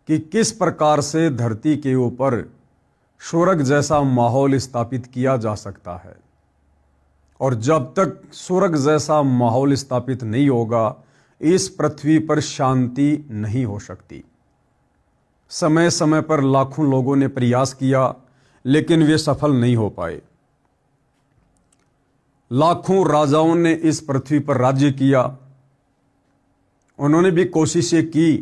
कि किस प्रकार से धरती के ऊपर स्वर्ग जैसा माहौल स्थापित किया जा सकता है। और जब तक स्वर्ग जैसा माहौल स्थापित नहीं होगा, इस पृथ्वी पर शांति नहीं हो सकती। समय समय पर लाखों लोगों ने प्रयास किया, लेकिन वे सफल नहीं हो पाए। लाखों राजाओं ने इस पृथ्वी पर राज्य किया। उन्होंने भी कोशिशें की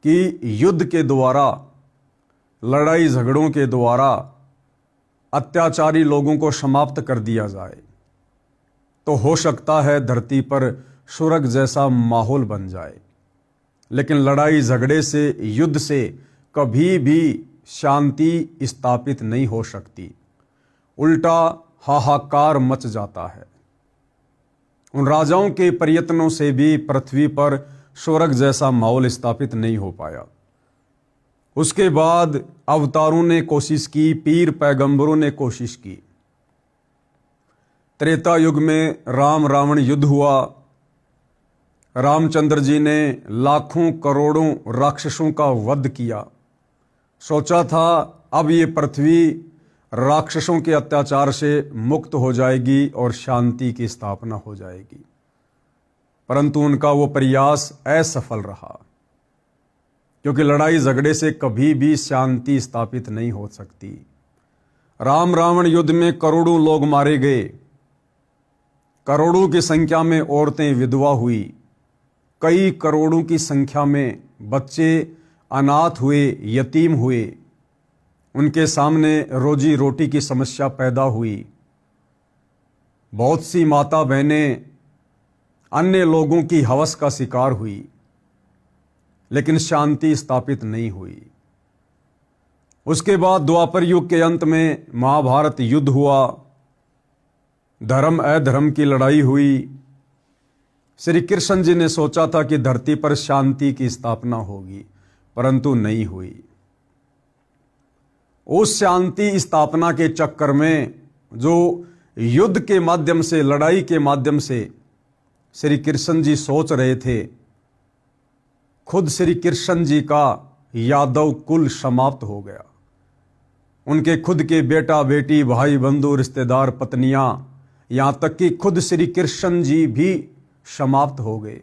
कि युद्ध के द्वारा, लड़ाई झगड़ों के द्वारा अत्याचारी लोगों को समाप्त कर दिया जाए, तो हो सकता है धरती पर स्वर्ग जैसा माहौल बन जाए। लेकिन लड़ाई झगड़े से, युद्ध से कभी भी शांति स्थापित नहीं हो सकती। उल्टा हाहाकार मच जाता है। उन राजाओं के प्रयत्नों से भी पृथ्वी पर स्वर्ग जैसा माहौल स्थापित नहीं हो पाया। उसके बाद अवतारों ने कोशिश की, पीर पैगंबरों ने कोशिश की। त्रेता युग में राम रावण युद्ध हुआ। रामचंद्र जी ने लाखों करोड़ों राक्षसों का वध किया। सोचा था अब ये पृथ्वी राक्षसों के अत्याचार से मुक्त हो जाएगी और शांति की स्थापना हो जाएगी, परंतु उनका वो प्रयास असफल रहा, क्योंकि लड़ाई झगड़े से कभी भी शांति स्थापित नहीं हो सकती। राम रावण युद्ध में करोड़ों लोग मारे गए, करोड़ों की संख्या में औरतें विधवा हुई, कई करोड़ों की संख्या में बच्चे अनाथ हुए, यतीम हुए। उनके सामने रोजी रोटी की समस्या पैदा हुई। बहुत सी माता बहनें अन्य लोगों की हवस का शिकार हुई, लेकिन शांति स्थापित नहीं हुई। उसके बाद द्वापर युग के अंत में महाभारत युद्ध हुआ, धर्म अधर्म की लड़ाई हुई। श्री कृष्ण जी ने सोचा था कि धरती पर शांति की स्थापना होगी, परंतु नहीं हुई। उस शांति स्थापना के चक्कर में जो युद्ध के माध्यम से, लड़ाई के माध्यम से श्री कृष्ण जी सोच रहे थे, खुद श्री कृष्ण जी का यादव कुल समाप्त हो गया। उनके खुद के बेटा बेटी, भाई बंधु, रिश्तेदार, पत्नियां, यहां तक कि खुद श्री कृष्ण जी भी समाप्त हो गए,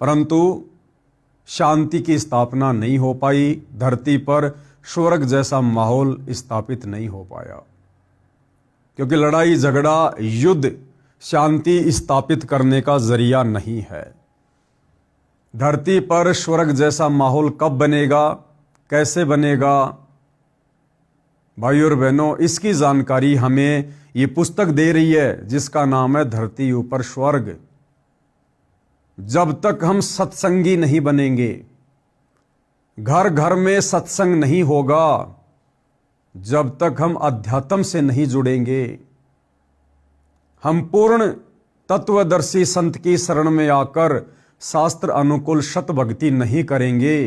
परंतु शांति की स्थापना नहीं हो पाई। धरती पर स्वर्ग जैसा माहौल स्थापित नहीं हो पाया, क्योंकि लड़ाई झगड़ा, युद्ध शांति स्थापित करने का जरिया नहीं है। धरती पर स्वर्ग जैसा माहौल कब बनेगा, कैसे बनेगा? भाइयों और बहनों, इसकी जानकारी हमें ये पुस्तक दे रही है, जिसका नाम है धरती ऊपर स्वर्ग। जब तक हम सत्संगी नहीं बनेंगे, घर घर में सत्संग नहीं होगा, जब तक हम अध्यात्म से नहीं जुड़ेंगे, हम पूर्ण तत्वदर्शी संत की शरण में आकर शास्त्र अनुकूल सत भक्ति नहीं करेंगे,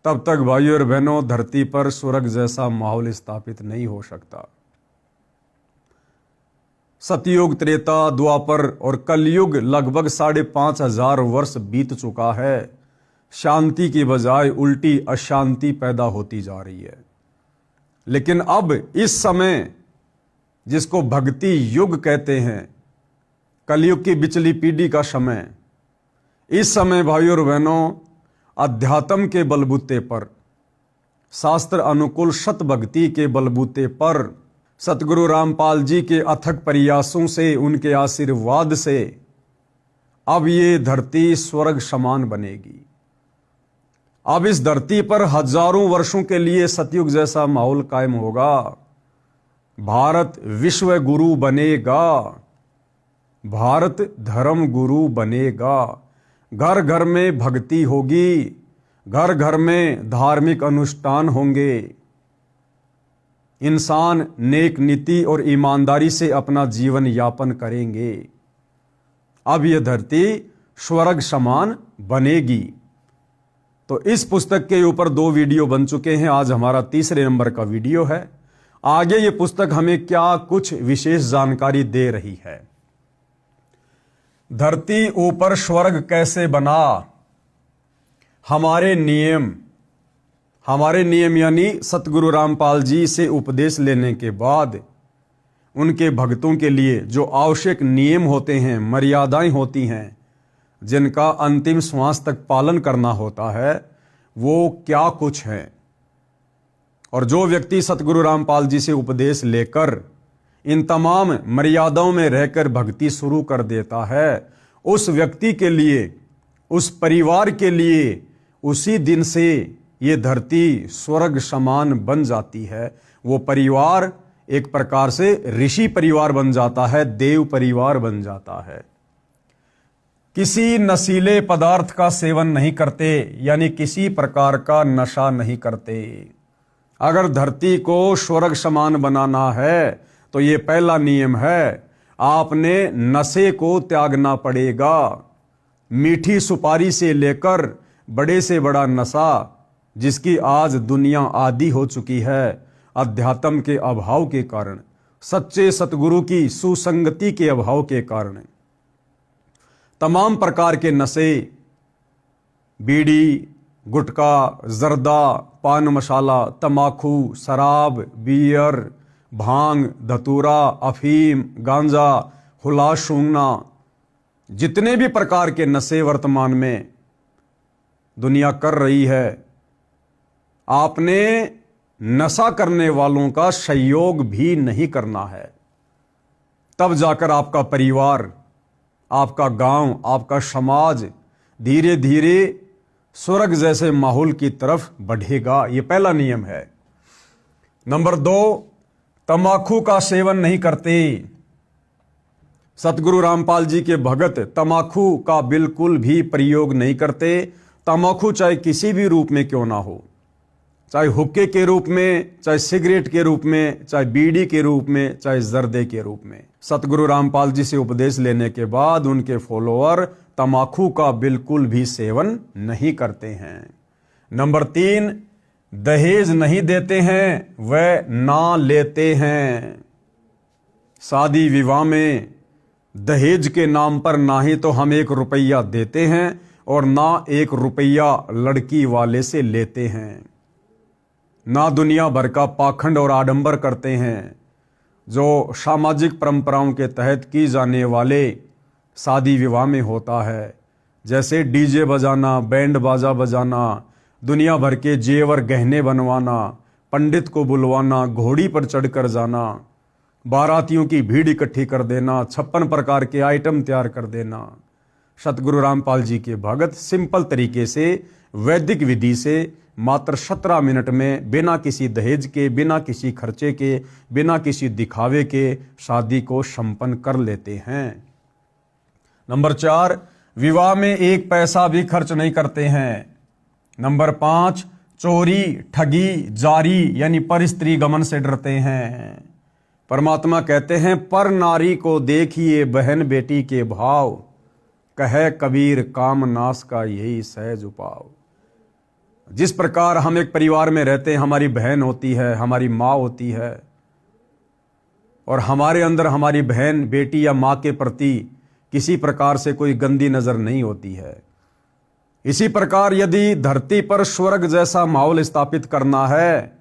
तब तक भाइयों और बहनों धरती पर स्वर्ग जैसा माहौल स्थापित नहीं हो सकता। सतयुग, त्रेता, द्वापर और कलयुग लगभग 5,500 वर्ष बीत चुका है। शांति की बजाय उल्टी अशांति पैदा होती जा रही है। लेकिन अब इस समय, जिसको भक्ति युग कहते हैं, कलयुग की बिचली पीढ़ी का समय, इस समय भाइयों और बहनों अध्यात्म के बलबूते पर, शास्त्र अनुकूल सत भक्ति के बलबूते पर, सतगुरु रामपाल जी के अथक प्रयासों से, उनके आशीर्वाद से अब ये धरती स्वर्ग समान बनेगी। अब इस धरती पर हजारों वर्षों के लिए सतयुग जैसा माहौल कायम होगा। भारत विश्व गुरु बनेगा, भारत धर्म गुरु बनेगा। घर घर में भक्ति होगी, घर घर में धार्मिक अनुष्ठान होंगे। इंसान नेक नीति और ईमानदारी से अपना जीवन यापन करेंगे। अब यह धरती स्वर्ग समान बनेगी। तो इस पुस्तक के ऊपर 2 वीडियो बन चुके हैं। आज हमारा 3रे नंबर का वीडियो है। आगे ये पुस्तक हमें क्या कुछ विशेष जानकारी दे रही है। धरती ऊपर स्वर्ग कैसे बना? हमारे नियम यानी सतगुरु रामपाल जी से उपदेश लेने के बाद उनके भक्तों के लिए जो आवश्यक नियम होते हैं, मर्यादाएं होती हैं, जिनका अंतिम श्वास तक पालन करना होता है, वो क्या कुछ है। और जो व्यक्ति सतगुरु रामपाल जी से उपदेश लेकर इन तमाम मर्यादाओं में रहकर भक्ति शुरू कर देता है, उस व्यक्ति के लिए, उस परिवार के लिए उसी दिन से ये धरती स्वर्ग समान बन जाती है। वो परिवार एक प्रकार से ऋषि परिवार बन जाता है, देव परिवार बन जाता है। किसी नशीले पदार्थ का सेवन नहीं करते, यानी किसी प्रकार का नशा नहीं करते। अगर धरती को स्वर्ग समान बनाना है तो ये पहला नियम है, आपने नशे को त्यागना पड़ेगा। मीठी सुपारी से लेकर बड़े से बड़ा नशा, जिसकी आज दुनिया आदी हो चुकी है अध्यात्म के अभाव के कारण, सच्चे सतगुरु की सुसंगति के अभाव के कारण। तमाम प्रकार के नशे, बीड़ी, गुटखा, जर्दा, पान मसाला, तमाकू, शराब, बियर, भांग, धतूरा, अफीम, गांजा, हुलास सूंघना, जितने भी प्रकार के नशे वर्तमान में दुनिया कर रही है, आपने नशा करने वालों का सहयोग भी नहीं करना है। तब जाकर आपका परिवार, आपका गांव, आपका समाज धीरे धीरे स्वर्ग जैसे माहौल की तरफ बढ़ेगा। ये पहला नियम है। नंबर 2, तंबाकू का सेवन नहीं करते। सतगुरु रामपाल जी के भगत तंबाकू का बिल्कुल भी प्रयोग नहीं करते। तंबाकू चाहे किसी भी रूप में क्यों ना हो, चाहे हुक्के के रूप में, चाहे सिगरेट के रूप में, चाहे बीड़ी के रूप में, चाहे जर्दे के रूप में। सतगुरु रामपाल जी से उपदेश लेने के बाद उनके फॉलोअर तंबाकू का बिल्कुल भी सेवन नहीं करते हैं। नंबर 3, दहेज नहीं देते हैं, वह ना लेते हैं। शादी विवाह में दहेज के नाम पर ना ही तो हम 1 रुपया देते हैं और ना 1 रुपया लड़की वाले से लेते हैं। ना दुनिया भर का पाखंड और आडंबर करते हैं जो सामाजिक परंपराओं के तहत की जाने वाले शादी विवाह में होता है, जैसे डीजे बजाना, बैंड बाजा बजाना, दुनिया भर के जेवर गहने बनवाना, पंडित को बुलवाना, घोड़ी पर चढ़कर जाना, बारातियों की भीड़ इकट्ठी कर देना, 56 प्रकार के आइटम तैयार कर देना। सतगुरु रामपाल जी के भगत सिंपल तरीके से, वैदिक विधि से मात्र 17 मिनट में बिना किसी दहेज के, बिना किसी खर्चे के, बिना किसी दिखावे के शादी को संपन्न कर लेते हैं। नंबर 4, विवाह में 1 पैसा भी खर्च नहीं करते हैं। नंबर 5, चोरी, ठगी, जारी यानी पर स्त्री गमन से डरते हैं। परमात्मा कहते हैं, पर नारी को देखिए बहन बेटी के भाव, कहे कबीर काम नाश का यही सहज उपाव। जिस प्रकार हम एक परिवार में रहते हैं, हमारी बहन होती है, हमारी माँ होती है, और हमारे अंदर हमारी बहन, बेटी या माँ के प्रति किसी प्रकार से कोई गंदी नजर नहीं होती है। इसी प्रकार यदि धरती पर स्वर्ग जैसा माहौल स्थापित करना है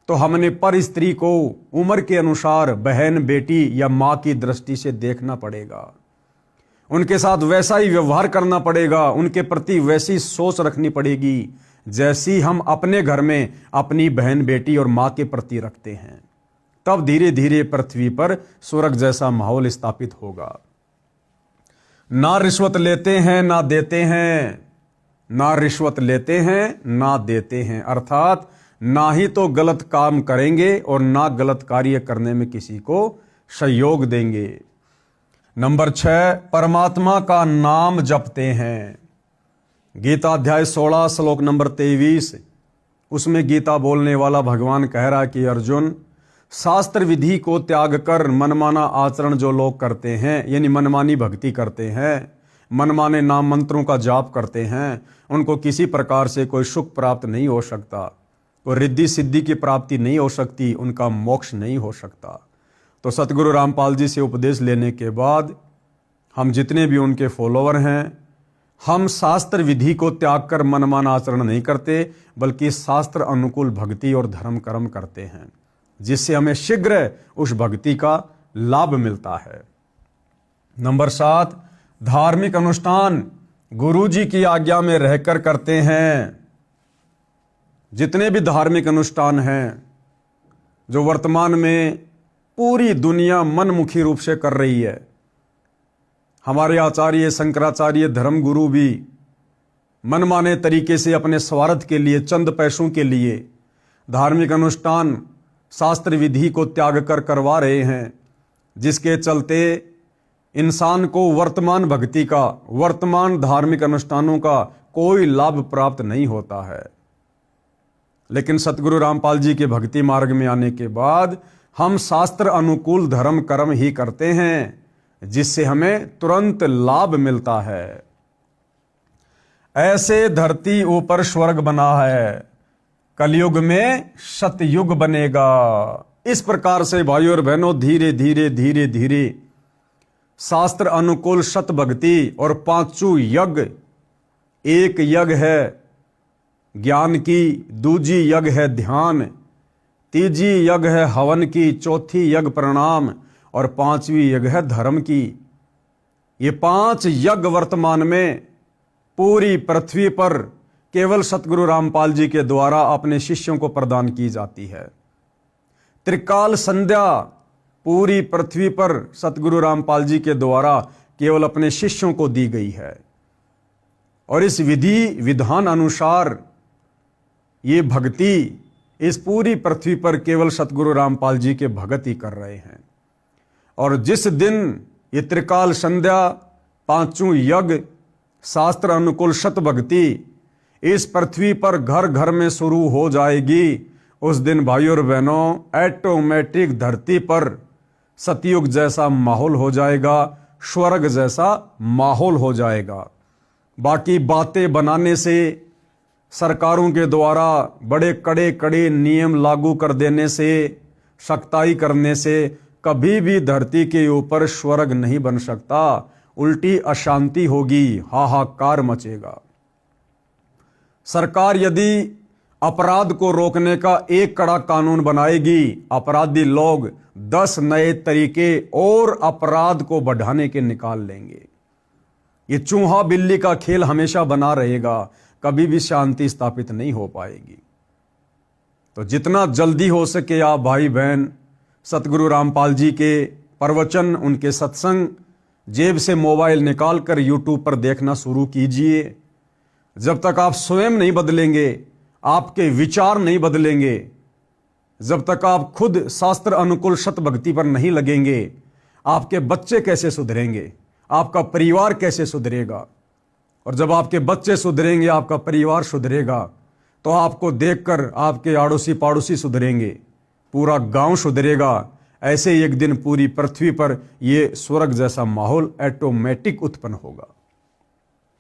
तो हमने पर स्त्री को उम्र के अनुसार बहन, बेटी या माँ की दृष्टि से देखना पड़ेगा। उनके साथ वैसा ही व्यवहार करना पड़ेगा, उनके प्रति वैसी सोच रखनी पड़ेगी जैसी हम अपने घर में अपनी बहन, बेटी और माँ के प्रति रखते हैं। तब धीरे धीरे पृथ्वी पर स्वर्ग जैसा माहौल स्थापित होगा। ना रिश्वत लेते हैं ना देते हैं, ना रिश्वत लेते हैं ना देते हैं, अर्थात ना ही तो गलत काम करेंगे और ना गलत कार्य करने में किसी को सहयोग देंगे। नंबर 6, परमात्मा का नाम जपते हैं। गीता अध्याय 16 श्लोक नंबर 23, उसमें गीता बोलने वाला भगवान कह रहा है कि अर्जुन, शास्त्र विधि को त्याग कर मनमाना आचरण जो लोग करते हैं, यानी मनमानी भक्ति करते हैं, मनमाने नाम मंत्रों का जाप करते हैं, उनको किसी प्रकार से कोई सुख प्राप्त नहीं हो सकता, कोई रिद्धि सिद्धि की प्राप्ति नहीं हो सकती, उनका मोक्ष नहीं हो सकता। तो सतगुरु रामपाल जी से उपदेश लेने के बाद हम जितने भी उनके फॉलोअर हैं, हम शास्त्र विधि को त्याग कर मनमाना आचरण नहीं करते, बल्कि शास्त्र अनुकूल भक्ति और धर्म कर्म करते हैं, जिससे हमें शीघ्र उस भक्ति का लाभ मिलता है। नंबर 7, धार्मिक अनुष्ठान गुरु जी की आज्ञा में रहकर करते हैं। जितने भी धार्मिक अनुष्ठान हैं जो वर्तमान में पूरी दुनिया मनमुखी रूप से कर रही है, हमारे आचार्य शंकराचार्य धर्म गुरु भी मनमाने तरीके से अपने स्वार्थ के लिए, चंद पैसों के लिए धार्मिक अनुष्ठान शास्त्र विधि को त्याग कर करवा रहे हैं, जिसके चलते इंसान को वर्तमान भक्ति का, वर्तमान धार्मिक अनुष्ठानों का कोई लाभ प्राप्त नहीं होता है। लेकिन सतगुरु रामपाल जी के भक्ति मार्ग में आने के बाद हम शास्त्र अनुकूल धर्म कर्म ही करते हैं, जिससे हमें तुरंत लाभ मिलता है। ऐसे धरती ऊपर स्वर्ग बना है, कलयुग में सतयुग बनेगा। इस प्रकार से भाइयों और बहनों धीरे धीरे धीरे धीरे शास्त्र अनुकूल सत भक्ति और पांचों यज्ञ, एक यज्ञ है ज्ञान की, दूजी यज्ञ है ध्यान, तीजी यज्ञ है हवन की, चौथी यज्ञ प्रणाम और पांचवी यज्ञ है धर्म की। ये 5 यज्ञ वर्तमान में पूरी पृथ्वी पर केवल सतगुरु रामपाल जी के द्वारा अपने शिष्यों को प्रदान की जाती है। त्रिकाल संध्या पूरी पृथ्वी पर सतगुरु रामपाल जी के द्वारा केवल अपने शिष्यों को दी गई है, और इस विधि विधान अनुसार ये भक्ति इस पूरी पृथ्वी पर केवल सतगुरु रामपाल जी के भगत ही कर रहे हैं। और जिस दिन ये त्रिकाल संध्या, पांचों यज्ञ, शास्त्र अनुकूल सत भक्ति इस पृथ्वी पर घर घर में शुरू हो जाएगी, उस दिन भाइयों और बहनों ऑटोमेटिक धरती पर सतयुग जैसा माहौल हो जाएगा, स्वर्ग जैसा माहौल हो जाएगा। बाकी बातें बनाने से, सरकारों के द्वारा बड़े कड़े कड़े नियम लागू कर देने से, सख्ताई करने से कभी भी धरती के ऊपर स्वर्ग नहीं बन सकता। उल्टी अशांति होगी, हाहाकार मचेगा। सरकार यदि अपराध को रोकने का एक कड़ा कानून बनाएगी, अपराधी लोग 10 नए तरीके और अपराध को बढ़ाने के निकाल लेंगे। ये चूहा बिल्ली का खेल हमेशा बना रहेगा, कभी भी शांति स्थापित नहीं हो पाएगी। तो जितना जल्दी हो सके आप भाई बहन सतगुरु रामपाल जी के प्रवचन, उनके सत्संग जेब से मोबाइल निकालकर यूट्यूब पर देखना शुरू कीजिए। जब तक आप स्वयं नहीं बदलेंगे, आपके विचार नहीं बदलेंगे, जब तक आप खुद शास्त्र अनुकूल सत भक्ति पर नहीं लगेंगे, आपके बच्चे कैसे सुधरेंगे, आपका परिवार कैसे सुधरेगा। और जब आपके बच्चे सुधरेंगे, आपका परिवार सुधरेगा, तो आपको देखकर आपके आड़ोसी पाड़ोसी सुधरेंगे, पूरा गांव सुधरेगा। ऐसे एक दिन पूरी पृथ्वी पर यह स्वर्ग जैसा माहौल ऑटोमेटिक उत्पन्न होगा।